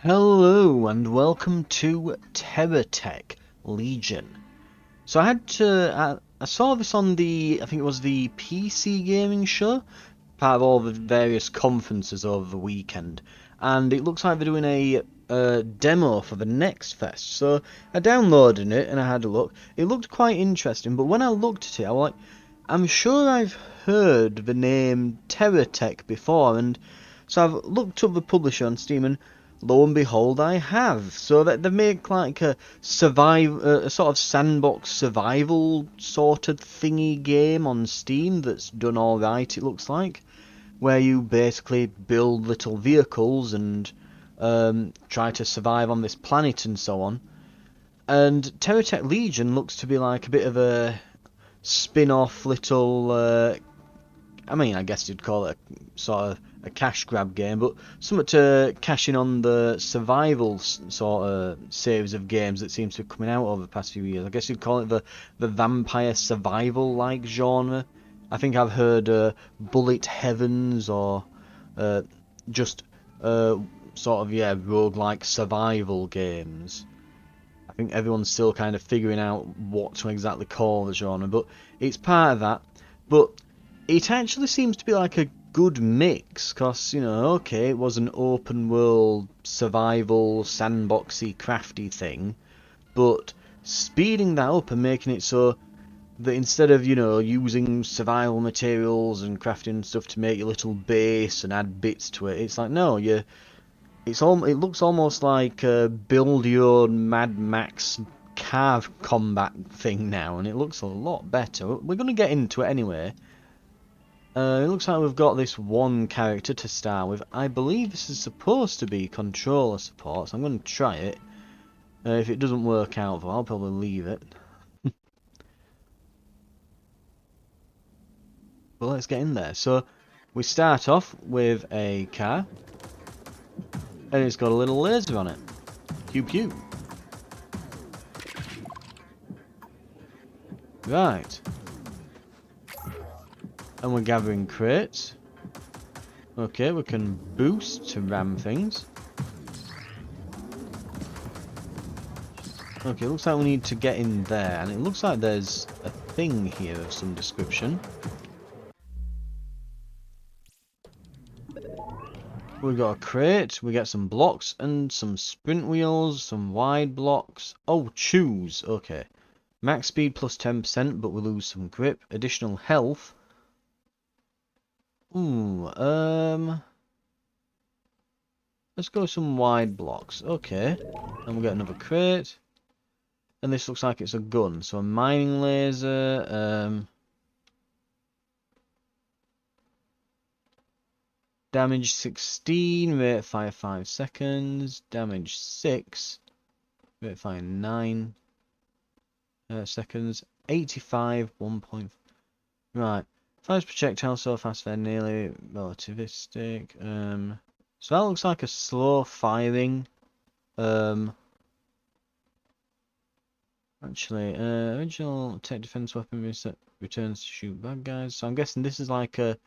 Hello and welcome to TerraTech Legion. So I saw this on I think it was the PC gaming show, part of all the various conferences over the weekend, and it looks like they're doing a demo for the next fest. So I downloaded it and I had a look. It looked quite interesting, but when I looked at it, I was like, I'm sure I've heard the name TerraTech before, and so I've looked up the publisher on Steam, and lo and behold, I have. So that they make like a sort of sandbox survival sort of thingy game on Steam that's done all right. It looks like, where you basically build little vehicles and try to survive on this planet and so on. And TerraTech Legion looks to be like a bit of a spin-off little I guess you'd call it a sort of a cash grab game, but something to cash in on the survival sort of series of games that seems to be coming out over the past few years. I guess you'd call it the vampire survival like genre. I think I've heard Bullet Heavens or uh, just sort of roguelike survival games. I think everyone's still kind of figuring out what to exactly call the genre, but it's part of that. But it actually seems to be like a good mix, because, okay, it was an open world survival, sandboxy, crafty thing, but speeding that up and making it so that instead of, using survival materials and crafting stuff to make your little base and add bits to it, it's like, no, it looks almost like a build your own Mad Max car combat thing now, and it looks a lot better. We're going to get into it anyway. It looks like we've got this one character to start with. I believe this is supposed to be controller support, so I'm going to try it. If it doesn't work out, though, I'll probably leave it. But let's get in there. So, we start off with a car, and it's got a little laser on it. Pew pew. Right. And we're gathering crates. Okay, we can boost to ram things. Okay, looks like we need to get in there, and it looks like there's a thing here of some description. We got a crate, we get some blocks and some sprint wheels, some wide blocks. Oh, choose, okay. Max speed plus 10%, but we lose some grip. Additional health. Ooh, let's go some wide blocks, okay. And we get another crate. And this looks like it's a gun, so a mining laser, damage 16, rate of fire 5 seconds, damage 6, rate of fire 9 seconds, 85, 1. Right, fires projectile so fast they're nearly relativistic. So that looks like a slow firing. Actually, original tech defense weapon returns to shoot bad guys. So I'm guessing this is like a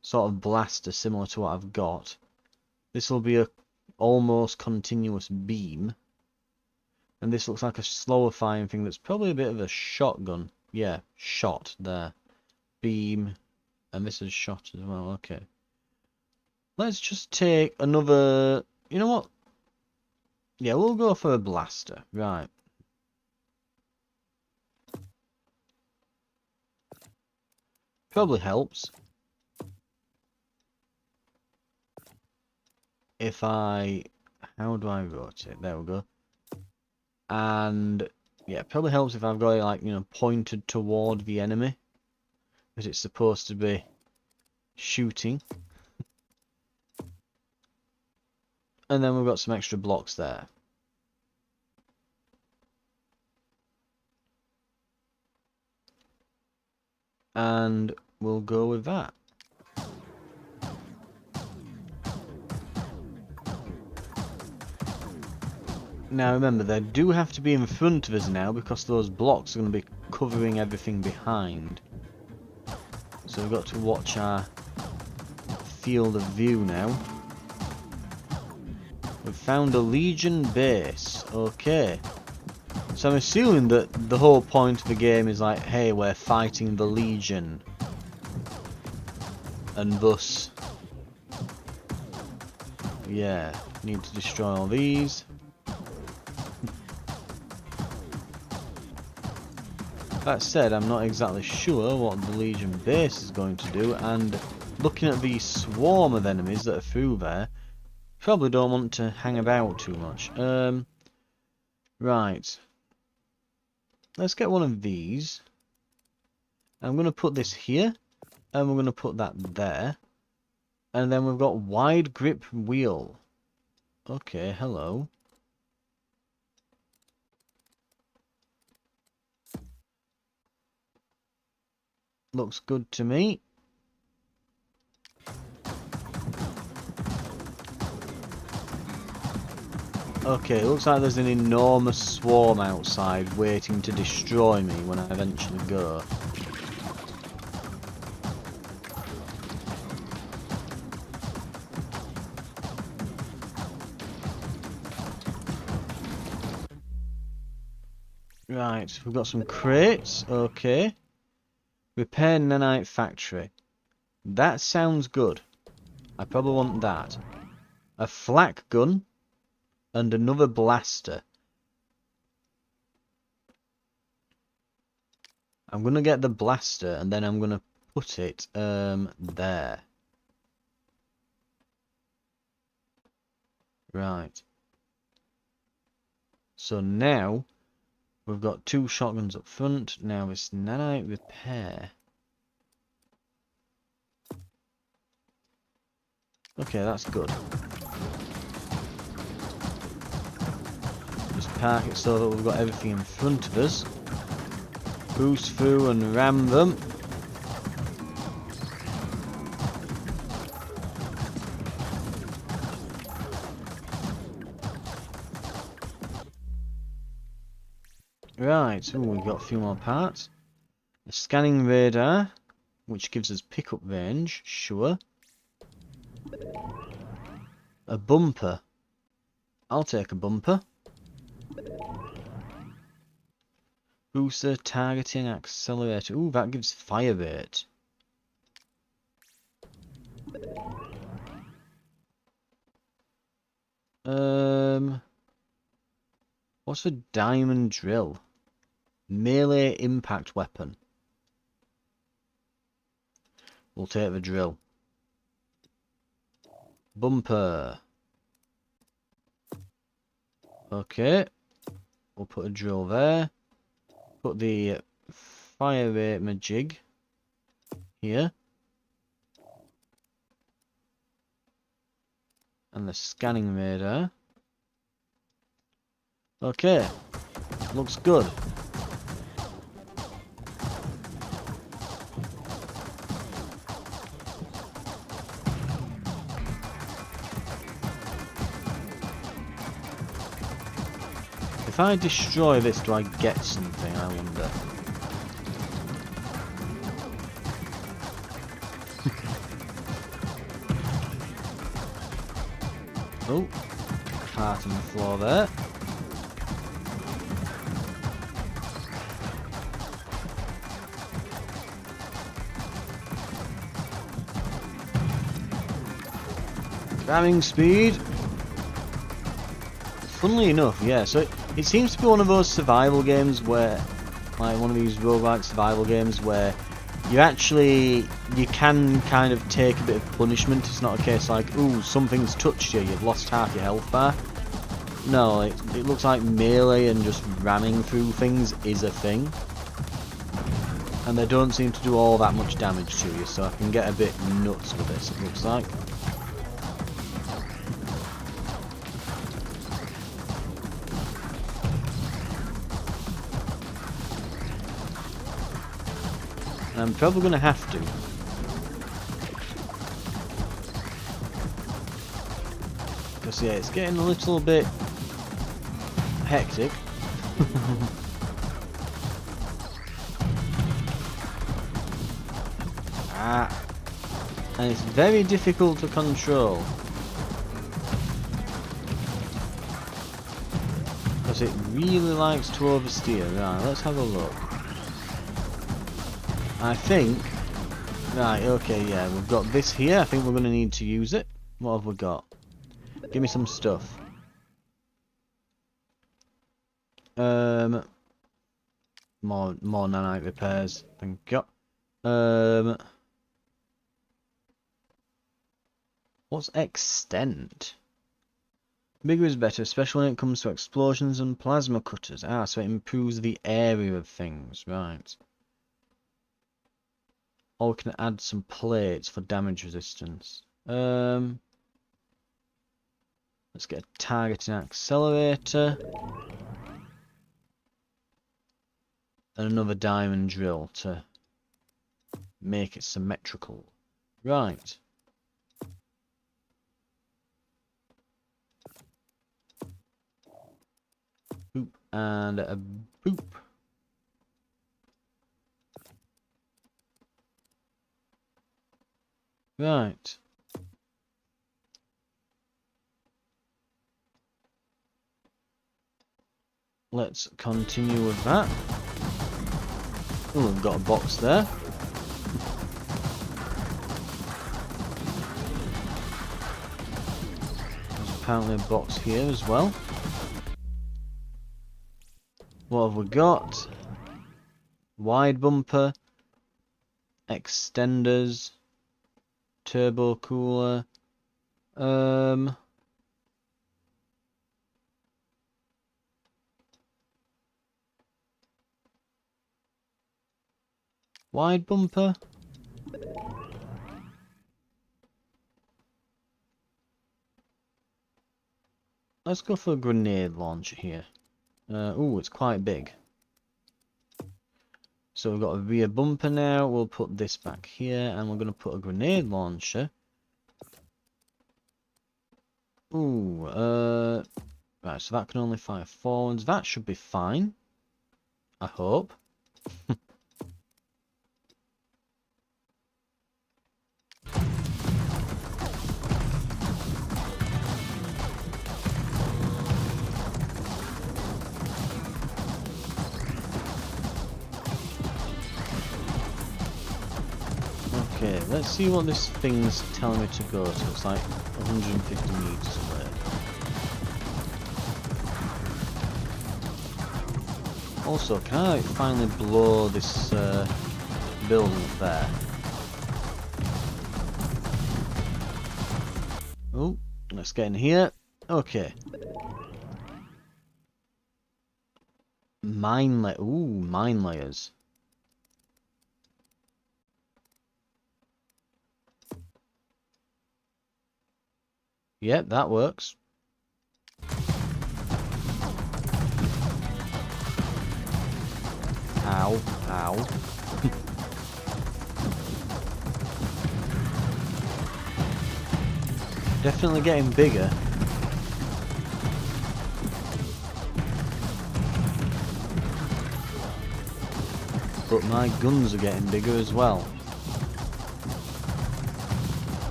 sort of blaster similar to what I've got. This will be a almost continuous beam. And this looks like a slower firing thing that's probably a bit of a shotgun. Yeah, shot there. Beam. And this is shot as well, okay. Let's just take another... You know what? Yeah, we'll go for a blaster. Right. Probably helps if how do I rotate? There we go. And yeah, probably helps if I've got it like, pointed toward the enemy, because it's supposed to be shooting. And then we've got some extra blocks there. And we'll go with that. Now remember, they do have to be in front of us now, because those blocks are going to be covering everything behind. So we've got to watch our field of view now. We've found a Legion base. Okay. So I'm assuming that the whole point of the game is like, hey, we're fighting the Legion. And thus... yeah, need to destroy all these. That said, I'm not exactly sure what the Legion base is going to do, and looking at the swarm of enemies that are through there, probably don't want to hang about too much. Right. Let's get one of these. I'm going to put this here, and we're going to put that there. And then we've got wide grip wheel. Okay, hello. Looks good to me. Okay, it looks like there's an enormous swarm outside waiting to destroy me when I eventually go. Right, we've got some crates. Okay. Repair nanite factory. That sounds good. I probably want that. A flak gun and another blaster. I'm going to get the blaster and then I'm going to put it there. Right. So now we've got 2 shotguns up front. Now it's nanite repair. Okay, that's good. Just park it so that we've got everything in front of us. Boost through and ram them. Right, ooh, we've got a few more parts. A scanning radar, which gives us pickup range, sure. A bumper. I'll take a bumper. Booster targeting accelerator. Ooh, that gives fire rate. What's a diamond drill? Melee impact weapon. We'll take the drill. Bumper. Okay. We'll put a drill there. Put the fire rate majig here. And the scanning radar. Okay. Looks good. If I destroy this, do I get something, I wonder? Oh, part on the floor there. Ramming speed. Funnily enough, yeah, so it seems to be one of those survival games where, like one of these roguelike survival games where you can kind of take a bit of punishment. It's not a case like, ooh, something's touched you, you've lost half your health bar. No, it looks like melee and just ramming through things is a thing. And they don't seem to do all that much damage to you, so I can get a bit nuts with this, it looks like. I'm probably going to have to. Because yeah, it's getting a little bit hectic. And it's very difficult to control. Because it really likes to oversteer. Right, let's have a look. I think... Right, okay, yeah, we've got this here. I think we're going to need to use it. What have we got? Give me some stuff. More nanite repairs. Thank you. What's extent? Bigger is better, especially when it comes to explosions and plasma cutters. Ah, so it improves the area of things, right. Or we can add some plates for damage resistance. Let's get a targeting accelerator. And another diamond drill to make it symmetrical. Right. Boop and a boop. Right. Let's continue with that. Oh, we've got a box there. There's apparently a box here as well. What have we got? Wide bumper, extenders, turbo cooler. Wide bumper. Let's go for a grenade launcher here. Oh, it's quite big. So we've got a rear bumper now. We'll put this back here, and we're going to put a grenade launcher. Ooh, right, so that can only fire forwards. That should be fine. I hope. Okay, let's see what this thing's telling me to go to. It's like 150 meters away. Also, can I finally blow this building up there? Oh, let's get in here. Okay. Mine layers. Yep, that works. Ow, ow. Definitely getting bigger. But my guns are getting bigger as well.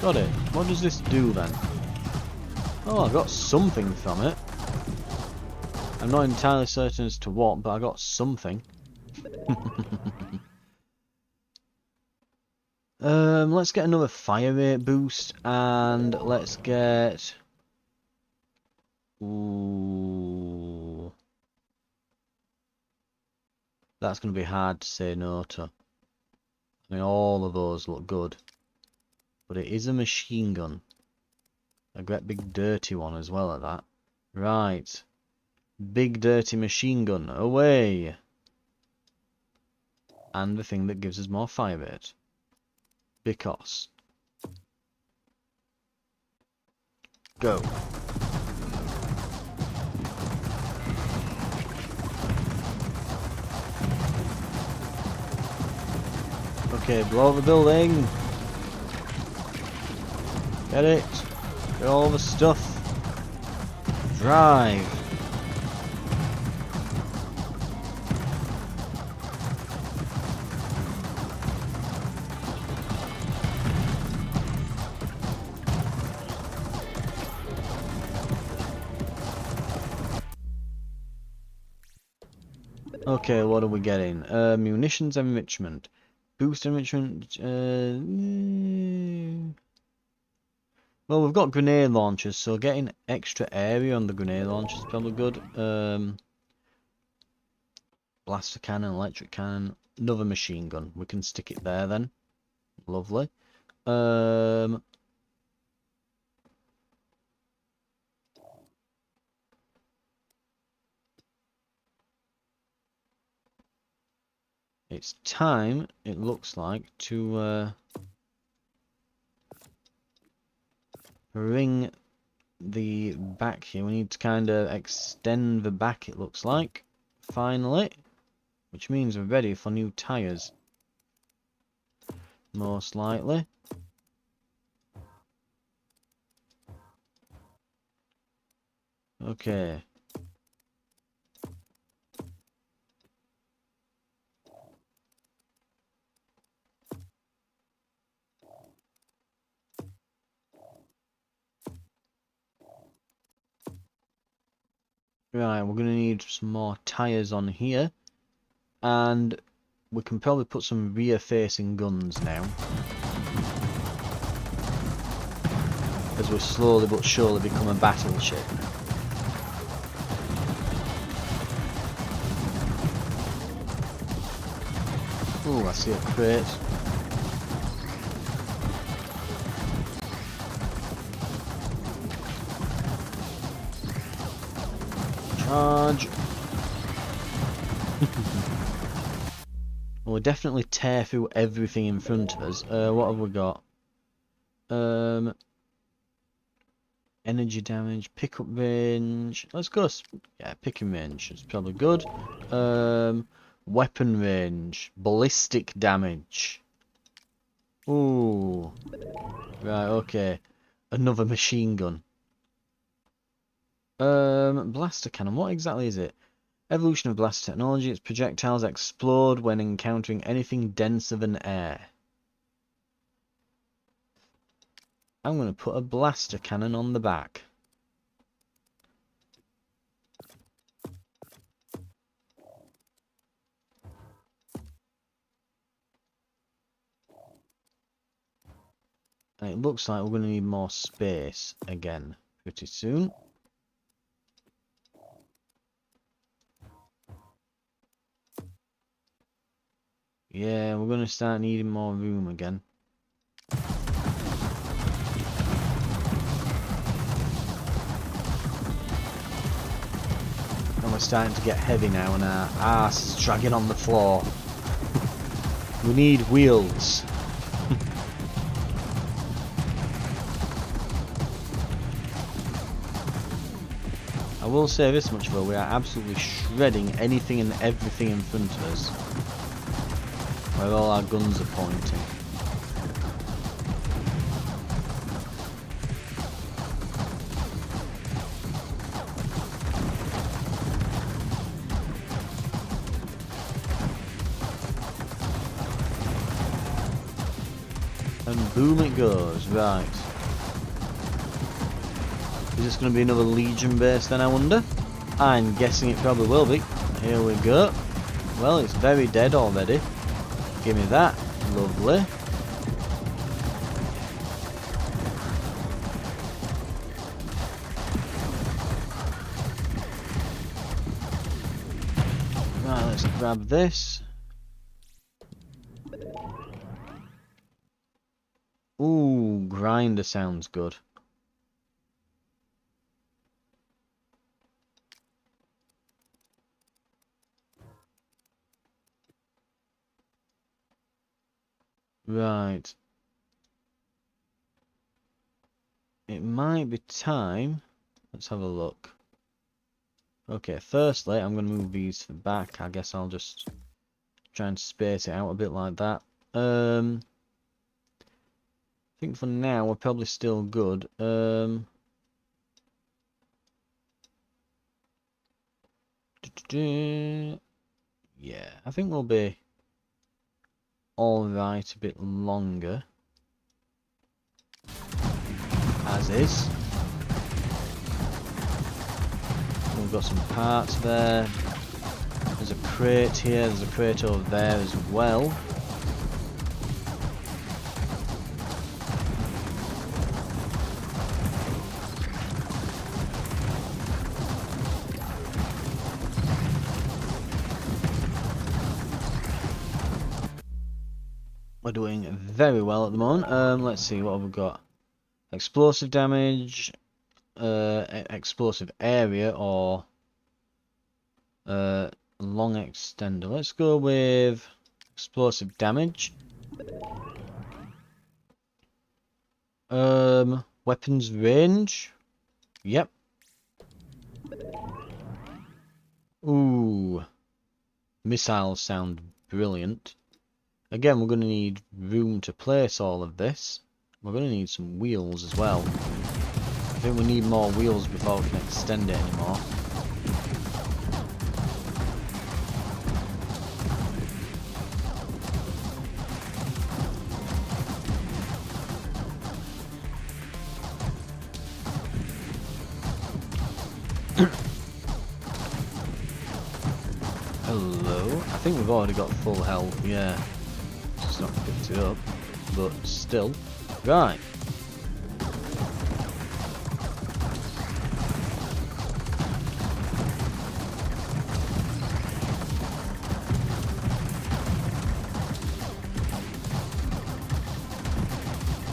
Got it. What does this do then? Oh, I got something from it. I'm not entirely certain as to what, but I got something. Let's get another fire rate boost, and let's get... Ooh. That's going to be hard to say no to. I mean, all of those look good. But it is a machine gun. A great big dirty one as well at that. Right. Big dirty machine gun. Away. And the thing that gives us more fire rate. Because. Go. Okay, blow up the building. Get it. Get all the stuff. Drive. Okay, what are we getting? Munitions enrichment. Boost enrichment. Well, we've got grenade launchers, so getting extra area on the grenade launcher is probably good. Blaster cannon, electric cannon, another machine gun. We can stick it there then. Lovely. It's time, it looks like, to bring the back here. We need to kind of extend the back, it looks like, finally, which means we're ready for new tires, most likely. Okay. Right, we're going to need some more tires on here, and we can probably put some rear-facing guns now, as we're slowly but surely become a battleship. Ooh, I see a crate. Charge. We'll definitely tear through everything in front of us. What have we got? Energy damage, pickup range. Let's go. Yeah, picking range is probably good. Weapon range, ballistic damage. Ooh. Right, okay. Another machine gun. Blaster cannon. What exactly is it? Evolution of blaster technology. Its projectiles explode when encountering anything denser than air. I'm going to put a blaster cannon on the back. And it looks like we're going to need more space again pretty soon. Yeah, we're going to start needing more room again. And we're starting to get heavy now and our arse is dragging on the floor. We need wheels. I will say this much though, we are absolutely shredding anything and everything in front of us, where all our guns are pointing. And boom it goes, right. Is this going to be another Legion base then, I wonder? I'm guessing it probably will be. Here we go. Well, it's very dead already. Give me that. Lovely. Right, let's grab this. Ooh, grinder sounds good. Right. It might be time. Let's have a look. Okay, firstly, I'm going to move these to the back. I guess I'll just try and space it out a bit like that. I think for now we're probably still good. Yeah, I think we'll be alright a bit longer. As is. We've got some parts there. There's a crate here, there's a crate over there as well. We're doing very well at the moment. Let's see, what have we got? Explosive damage, explosive area, or long extender. Let's go with explosive damage. Weapons range. Yep. Ooh. Missiles sound brilliant. Again, we're going to need room to place all of this. We're going to need some wheels as well. I think we need more wheels before we can extend it anymore. Hello. I think we've already got full health, yeah. Just not picked it up, but still. Right.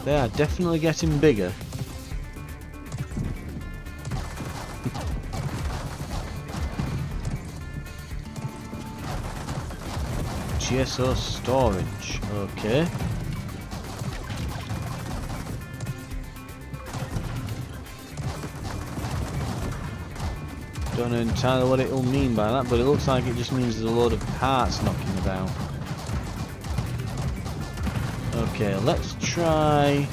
They are definitely getting bigger. GSO storage, okay. Don't know entirely what it'll mean by that, but it looks like it just means there's a load of parts knocking about. Okay, let's try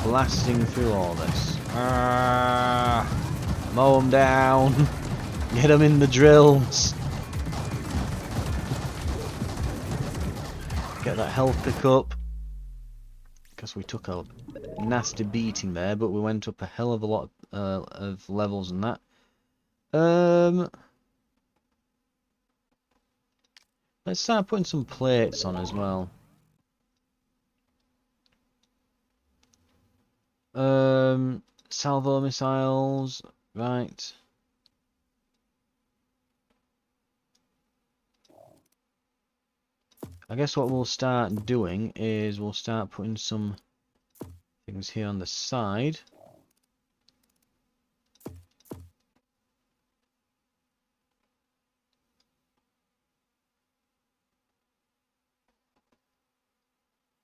blasting through all this. Mow them down. Get them in the drills. Get that health pick up. Because we took a nasty beating there, but we went up a hell of a lot of levels and that. Let's start putting some plates on as well. Salvo missiles, right. I guess what we'll start doing is we'll start putting some things here on the side.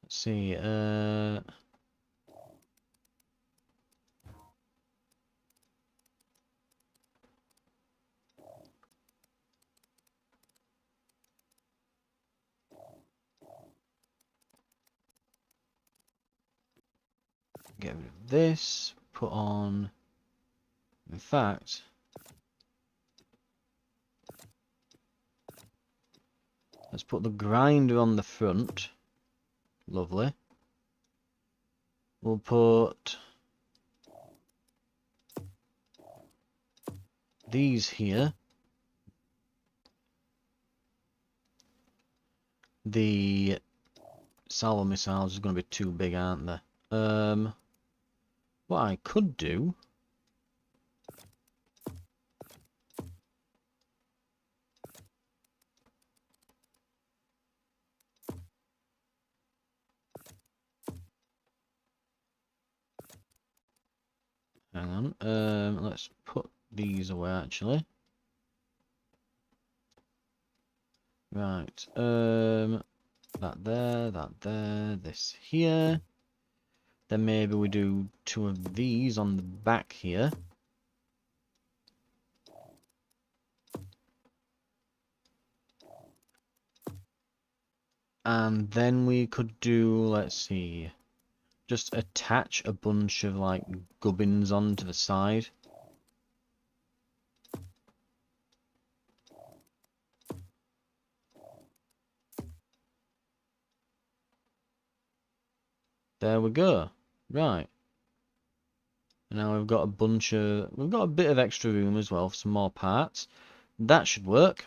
Let's see, get rid of this, put on, in fact, let's put the grinder on the front. Lovely. We'll put these here. The salvo missiles are going to be too big, aren't they? What I could do hang on, let's put these away actually. Right, that there, this here. Then maybe we do 2 of these on the back here. And then we could do, let's see, just attach a bunch of like gubbins onto the side. There we go. Right. And now we've got a bit of extra room as well for some more parts. That should work.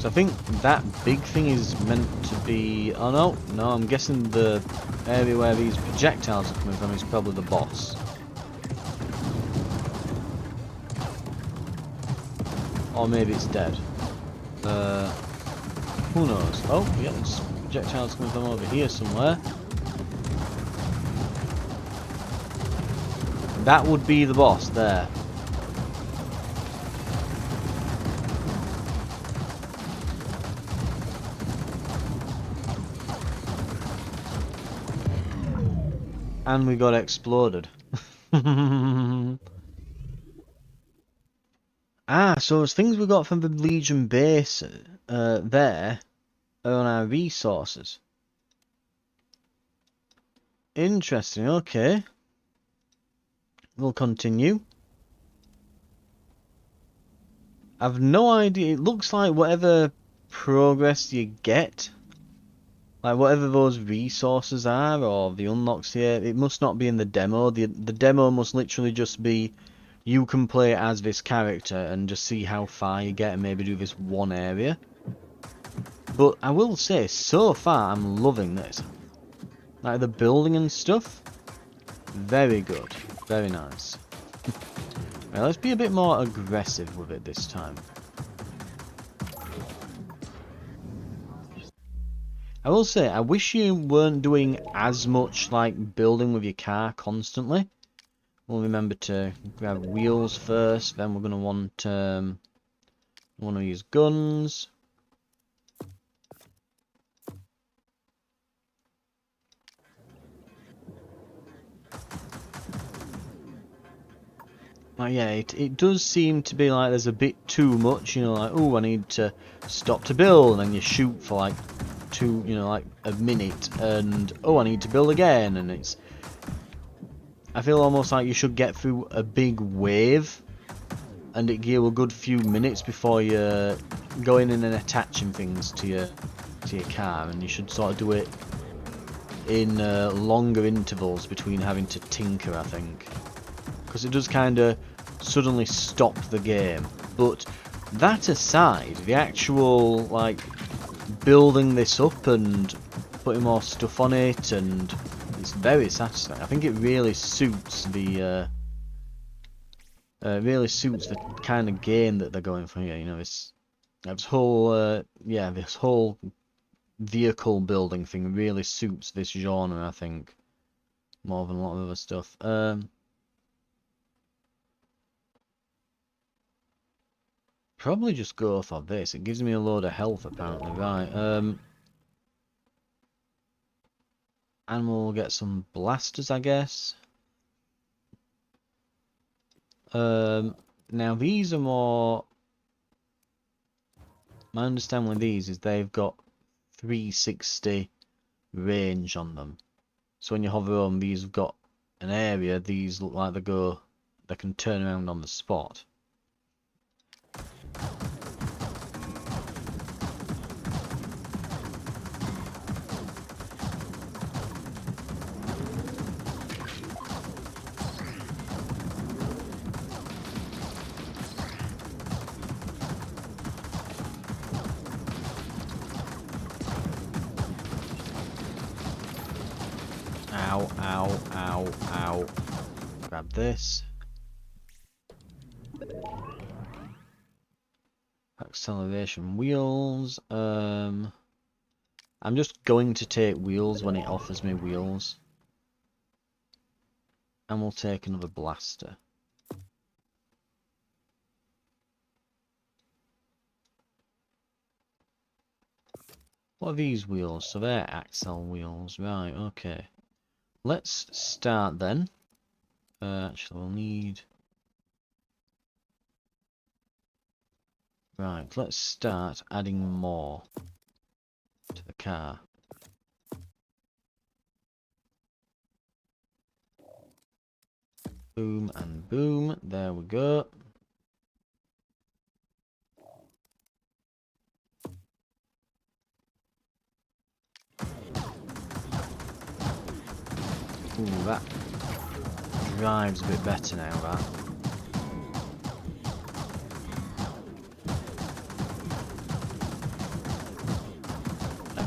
So I think that big thing is meant to be... Oh no, I'm guessing the area where these projectiles are coming from is probably the boss. Or maybe it's dead. Who knows? Oh, yeah, there's projectiles coming from over here somewhere. That would be the boss there. And we got exploded. Ah, so it's things we got from the Legion base there are on our resources. Interesting, okay. We'll continue. I've no idea. It looks like whatever progress you get, like whatever those resources are or the unlocks here, it must not be in the demo. The demo must literally just be you can play as this character and just see how far you get and maybe do this one area. But I will say, so far I'm loving this. Like the building and stuff, very good, very nice. Right, let's be a bit more aggressive with it this time. I will say, I wish you weren't doing as much like building with your car constantly. We'll remember to grab wheels first, then we're going to want to use guns. Yeah, it does seem to be like there's a bit too much, you know, like, oh, I need to stop to build, and then you shoot for like like a minute, and oh, I need to build again, and it's... I feel almost like you should get through a big wave, and it give you a good few minutes before you're going in and attaching things to your car, and you should sort of do it in longer intervals between having to tinker, I think. Because it does kind of suddenly stop the game. But that aside, the actual like building this up and putting more stuff on it, and it's very satisfying. I think it really suits the kind of game that they're going for here. You know, this whole this whole vehicle building thing really suits this genre, I think, more than a lot of other stuff. Probably just go for this. It gives me a load of health, apparently. Right. And we'll get some blasters, I guess. Now these are more... My understanding with these is they've got 360 range on them. So when you hover on, these have got an area. These look like they can turn around on the spot. Ow, ow, ow, ow. Grab this. Acceleration wheels. I'm just going to take wheels when it offers me wheels. And we'll take another blaster. What are these wheels? So they're axle wheels. Right, okay. Let's start then. Actually, we'll need... Right, let's start adding more to the car. Boom and boom. There we go. Ooh, that drives a bit better now, that.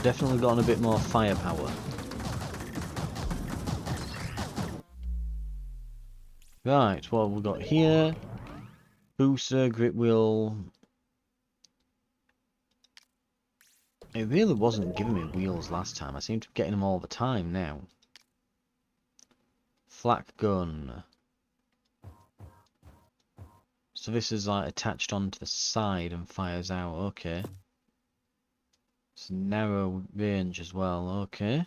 definitely gotten a bit more firepower. Right, what have we got here? Booster, grip wheel. It really wasn't giving me wheels last time. I seem to be getting them all the time now. Flak gun. So this is like attached onto the side and fires out. Okay. It's narrow range as well. Okay.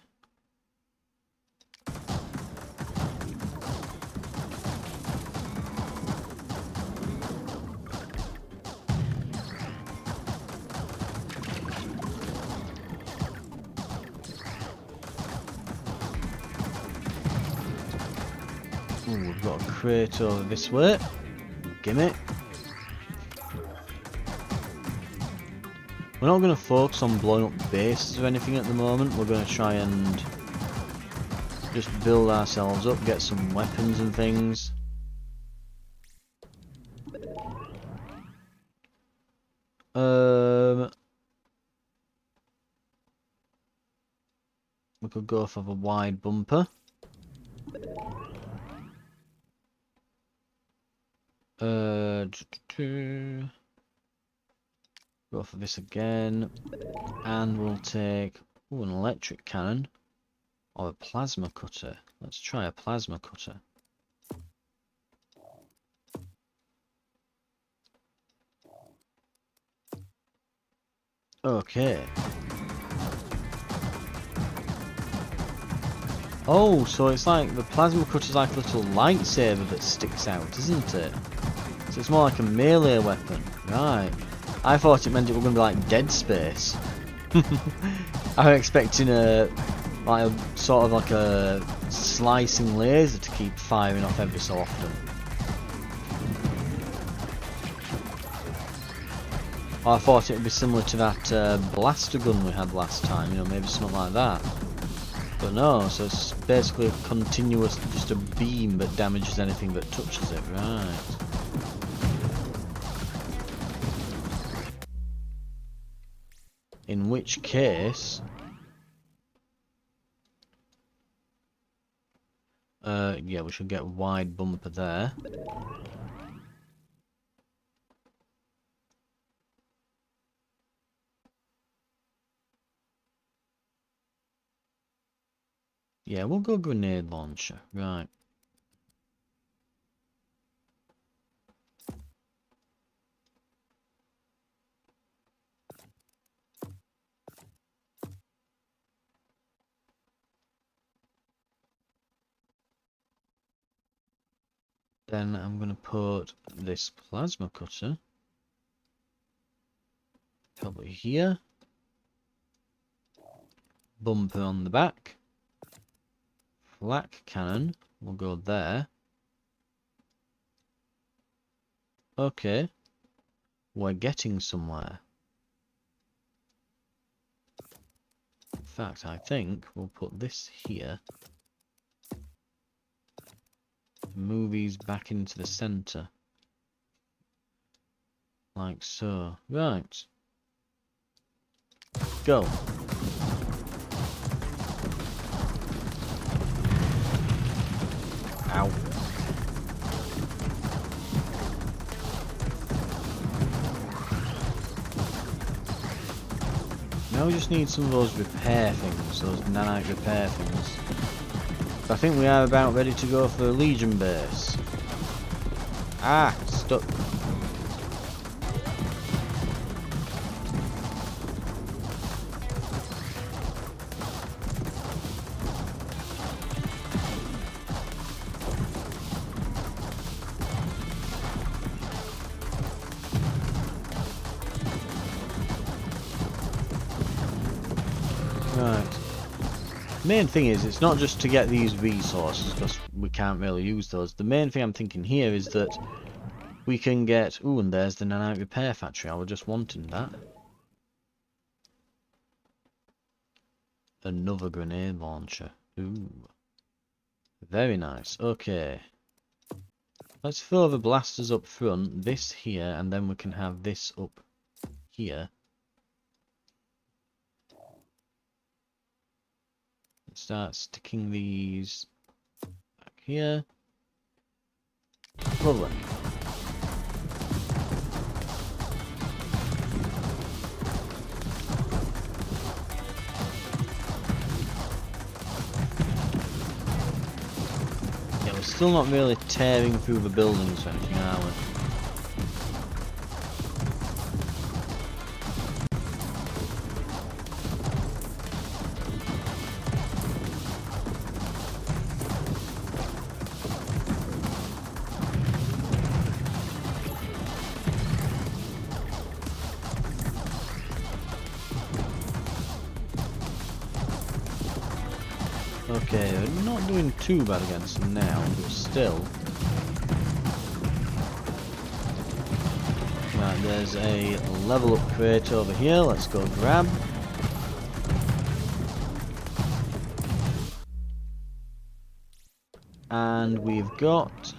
Ooh, we've got a crate over this way. Gimme. We're not going to focus on blowing up bases or anything at the moment. We're going to try and just build ourselves up, get some weapons and things. We could go for the wide bumper. Go for this again, and we'll take an electric cannon or a plasma cutter. Let's try a plasma cutter. Okay. Oh, so it's like the plasma cutter's like a little lightsaber that sticks out, isn't it? So it's more like a melee weapon. Right. I thought it meant it was going to be like Dead Space. I was expecting a sort of like a slicing laser to keep firing off every so often. Or I thought it would be similar to that blaster gun we had last time, you know, maybe something like that. But no, so it's basically a continuous, just a beam that damages anything that touches it, right. In which case... yeah, we should get a wide bumper there. Yeah, we'll go grenade launcher, right. Then I'm going to put this plasma cutter probably here. Bumper on the back. Flak cannon will go there. Okay. We're getting somewhere. In fact, I think we'll put this here. Move these back into the center. Like so. Right. Go. Ow. Now we just need some of those repair things, those nanite repair things. I think we are about ready to go for the Legion base. Ah, stuck. Right. Main thing is, it's not just to get these resources, because we can't really use those. The main thing I'm thinking here is that we can get... Ooh, and there's the nanite repair factory. I was just wanting that. Another grenade launcher. Ooh. Very nice. Okay. Let's throw the blasters up front. This here, and then we can have this up here. start sticking these back here. Lovely. Yeah, we're still not really tearing through the buildings or anything, are we? Okay, we're not doing too bad against them now, but still. Right, there's a level up crate over here, let's go grab. And we've got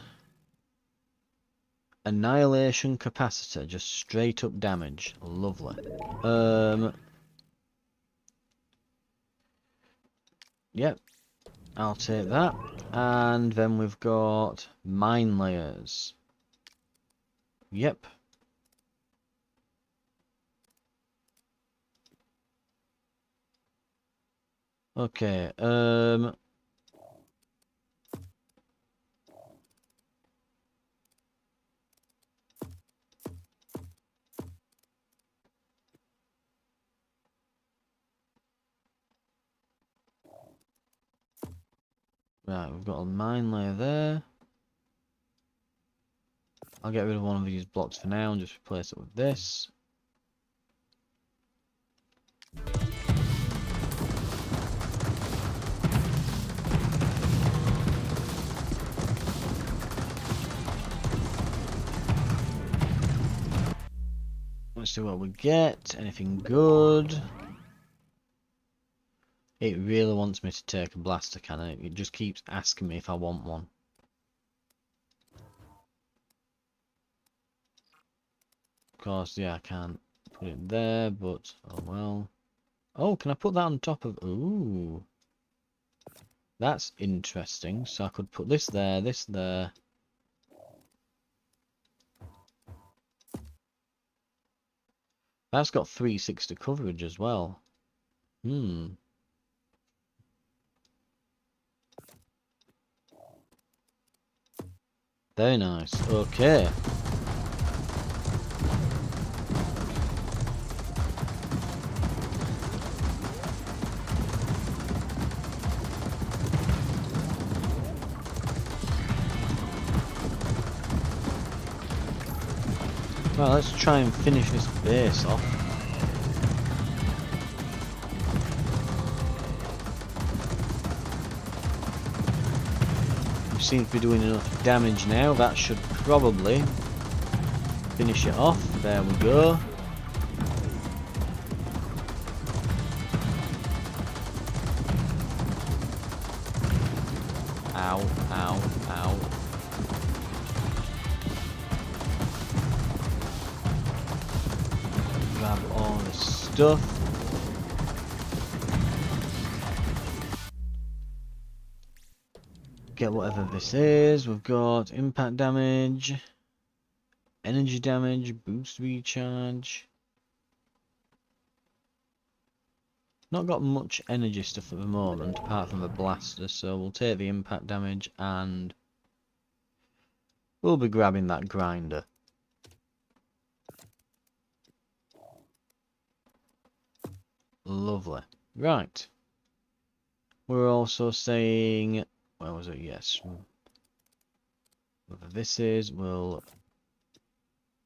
annihilation capacitor, just straight up damage. Lovely. Yep, I'll take that. And then we've got mine layers. Yep. Okay, right, we've got a mine layer there. I'll get rid of one of these blocks for now and just replace it with this. Let's see what we get. Anything good? It really wants me to take a blaster cannon. It just keeps asking me if I want one. Of course, yeah, I can't put it there, but oh well. Oh, can I put that on top of... Ooh. That's interesting. So I could put this there, this there. That's got 360 coverage as well. Hmm. Very nice. Okay. Well, let's try and finish this base off. We seem to be doing enough damage now. That should probably finish it off. There we go. Ow, ow, ow. Grab all this stuff. Get whatever this is. We've got impact damage, energy damage, boost recharge. Not got much energy stuff at the moment, apart from the blaster, so we'll take the impact damage and we'll be grabbing that grinder. Lovely. Right. We're also saying, where was it? Yes. Whatever this is, we'll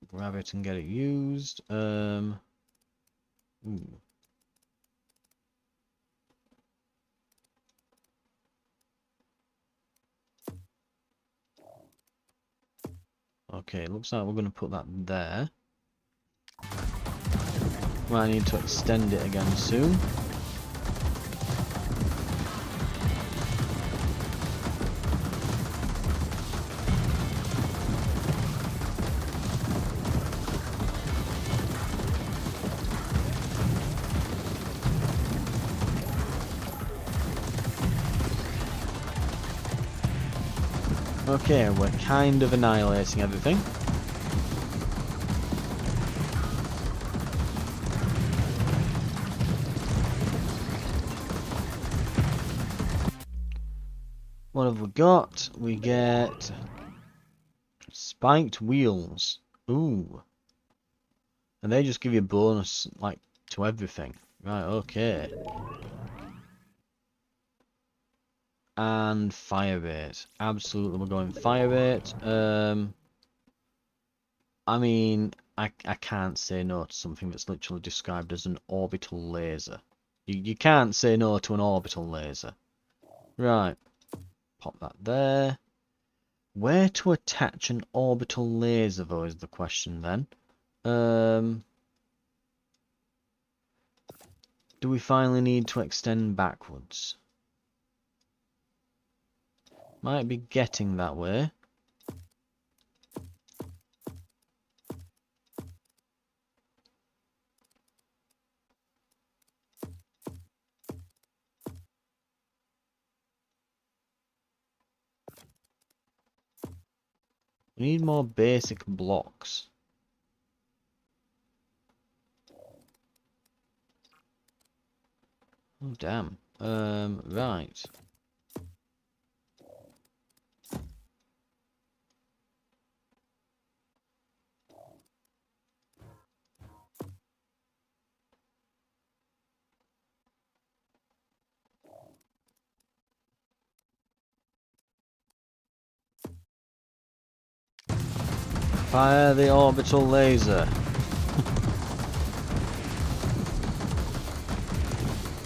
grab it and get it used. Ooh. Okay, looks like we're going to put that there. Well, I need to extend it again soon. Okay, we're kind of annihilating everything. What have we got? We get spiked wheels. Ooh. And they just give you a bonus, like, to everything. Right, okay. And fire rate. Absolutely, we're going fire rate. I mean, I can't say no to something that's literally described as an orbital laser. You can't say no to an orbital laser. Right. Pop that there. Where to attach an orbital laser, though, is the question then. Do we finally need to extend backwards? Might be getting that way. We need more basic blocks. Oh, damn. Right. Fire the orbital laser.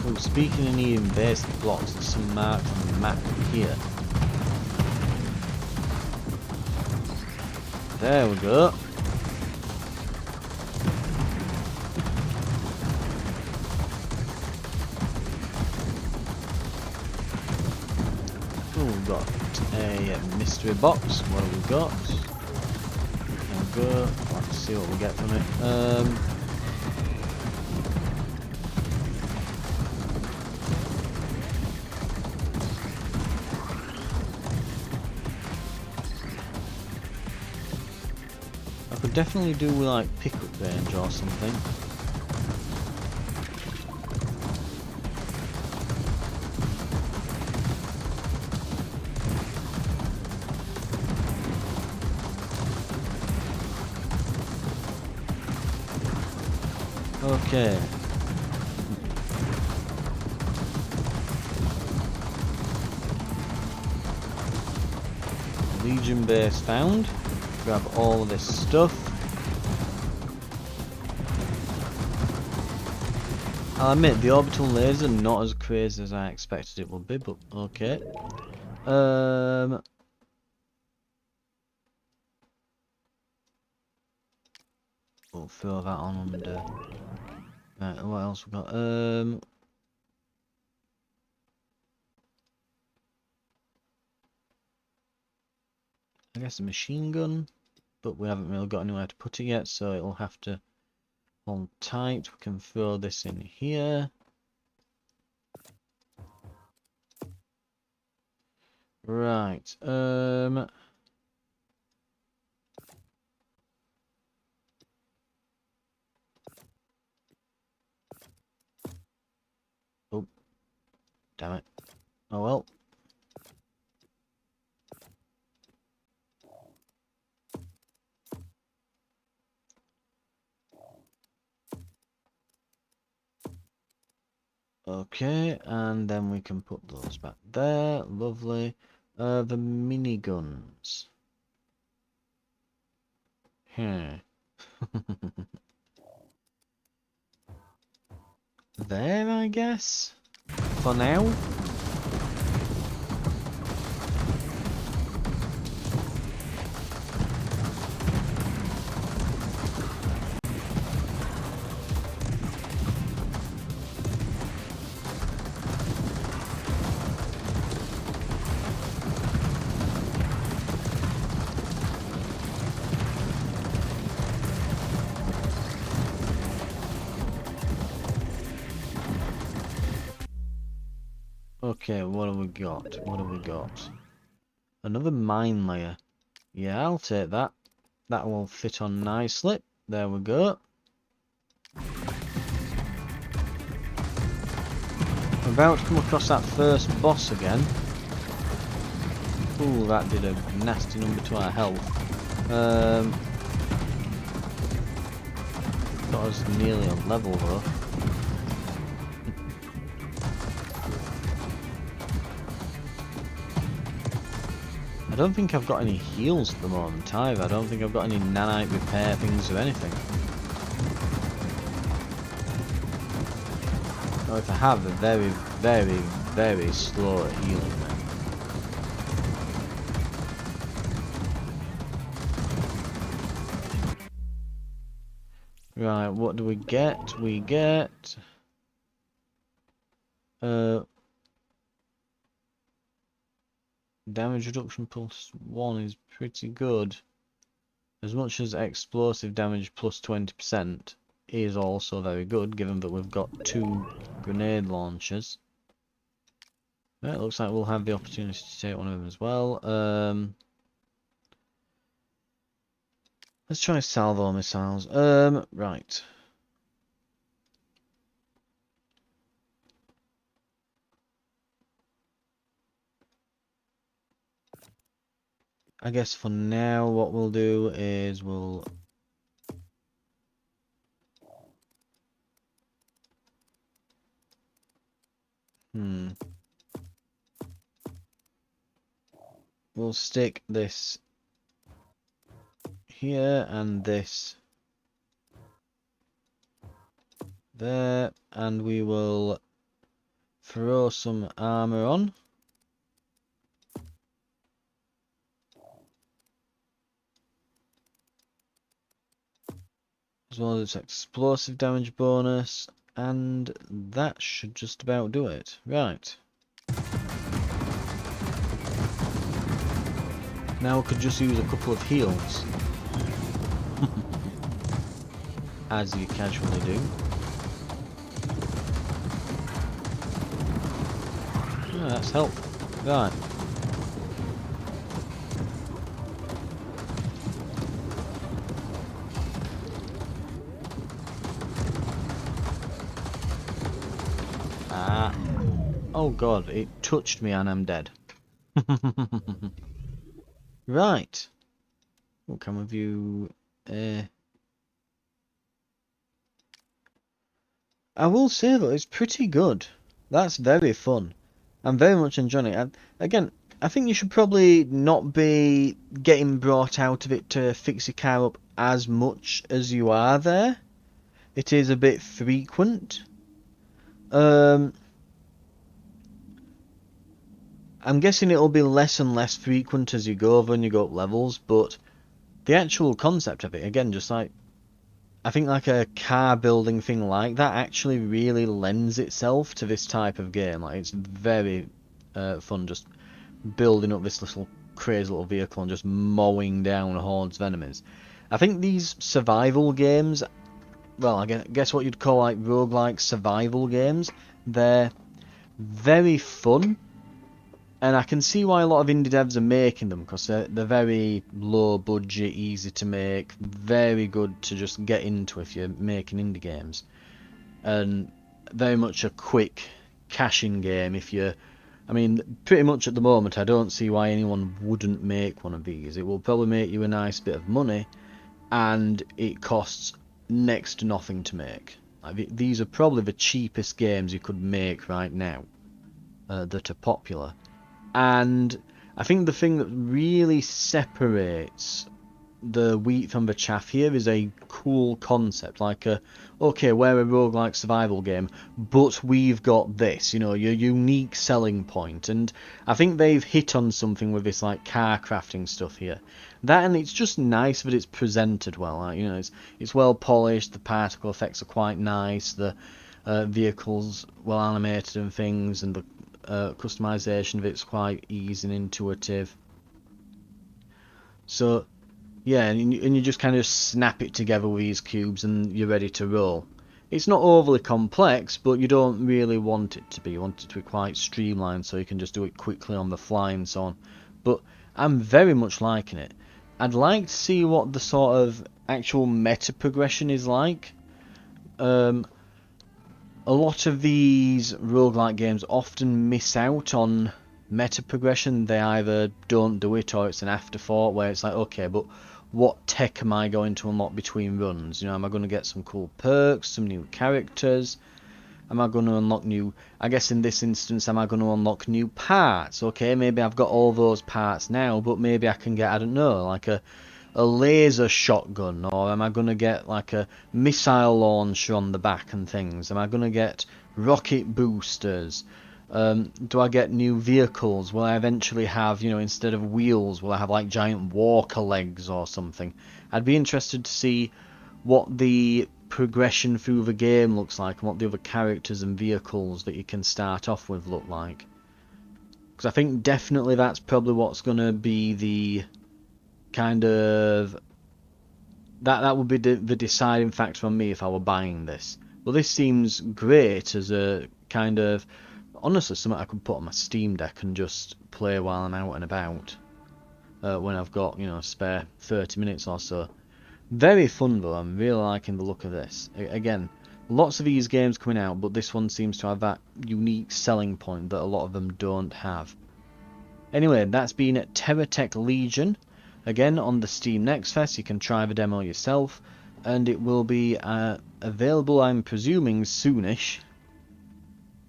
Oh, speaking of needing basic blocks, there's some marked on the map here. There we go. Oh, we've got a mystery box. What have we got? There we go. Let's see what we get from it. I could definitely do like pickup range or something. Okay. Legion base found. Grab all of this stuff. I'll admit the orbital laser not as crazy as I expected it would be, but okay. We'll throw that on under. Right, what else we got? I guess a machine gun, but we haven't really got anywhere to put it yet, so it'll have to hold tight. We can throw this in here. Right, oh, damn it. Oh well. Okay, and then we can put those back there. Lovely. The miniguns. Here. There, I guess. For now. Okay, what have we got? What have we got? Another mine layer. Yeah, I'll take that. That will fit on nicely. There we go. I'm about to come across that first boss again. Ooh, that did a nasty number to our health. Got us nearly on level though. I don't think I've got any heals at the moment either. I don't think I've got any nanite repair things or anything. Or if I have, they're very, very, very slow at healing me. Right, what do we get? We get... damage reduction plus 1 is pretty good. As much as explosive damage plus 20% is also very good, given that we've got 2 grenade launchers. Right, it looks like we'll have the opportunity to take one of them as well. Let's try salvo missiles. Right. I guess for now what we'll do is we'll... We'll stick this here and this there, and we will throw some armor on. As well as explosive damage bonus, and that should just about do it. Right. Now we could just use a couple of heals. As you casually do. Oh, that's helpful. Right. Ah. Oh god, it touched me and I'm dead. Right. What can we view? I will say though, it's pretty good. That's very fun. I'm very much enjoying it. Again, I think you should probably not be getting brought out of it to fix your car up as much as you are there. It is a bit frequent. I'm guessing it'll be less and less frequent as you go over and you go up levels, but the actual concept of it, again, just like, I think like a car building thing like that actually really lends itself to this type of game. Like, it's very fun just building up this little crazy little vehicle and just mowing down hordes of enemies. I think these survival games, well, I guess what you'd call like roguelike survival games, they're very fun. And I can see why a lot of indie devs are making them, because they're very low budget, easy to make, very good to just get into if you're making indie games. And very much a quick cash-in game if you're... I mean, pretty much at the moment I don't see why anyone wouldn't make one of these. It will probably make you a nice bit of money, and it costs next to nothing to make. Like, these are probably the cheapest games you could make right now that are popular. And I think the thing that really separates the wheat from the chaff here is a cool concept. Like, okay, we're a roguelike survival game, but we've got this, you know, your unique selling point. And I think they've hit on something with this, like, car crafting stuff here. That, and it's just nice that it's presented well. Like, you know, it's well polished, the particle effects are quite nice, the vehicles well animated and things, and the customization of it's quite easy and intuitive. So yeah, and you just kind of snap it together with these cubes and you're ready to roll. It's not overly complex, but you don't really want it to be. You want it to be quite streamlined so you can just do it quickly on the fly and so on. But I'm very much liking it. I'd like to see what the sort of actual meta progression is like. A lot of these roguelike games often miss out on meta progression. They either don't do it or it's an afterthought where it's like, okay, but what tech am I going to unlock between runs? You know, am I going to get some cool perks, some new characters? Am I going to unlock new... I guess in this instance, am I going to unlock new parts? Okay, maybe I've got all those parts now, but maybe I can get, I don't know, like a laser shotgun, or am I going to get like a missile launcher on the back and things? Am I going to get rocket boosters? Do I get new vehicles? Will I eventually have, you know, instead of wheels, will I have like giant walker legs or something? I'd be interested to see what the progression through the game looks like and what the other characters and vehicles that you can start off with look like. Because I think definitely that's probably what's going to be the kind of... That would be the deciding factor on me if I were buying this. Well, this seems great as a kind of... Honestly, something I could put on my Steam Deck and just play while I'm out and about. When I've got, you know, spare 30 minutes or so. Very fun though, I'm really liking the look of this. Again, lots of these games coming out, but this one seems to have that unique selling point that a lot of them don't have. Anyway, that's been TerraTech Legion. Again, on the Steam Next Fest, you can try the demo yourself, and it will be available, I'm presuming, soonish.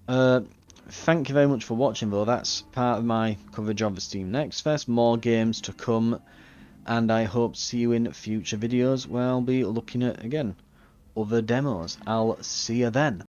Thank you very much for watching though, that's part of my coverage of the Steam Next Fest. More games to come. And I hope to see you in future videos where I'll be looking at, again, other demos. I'll see you then.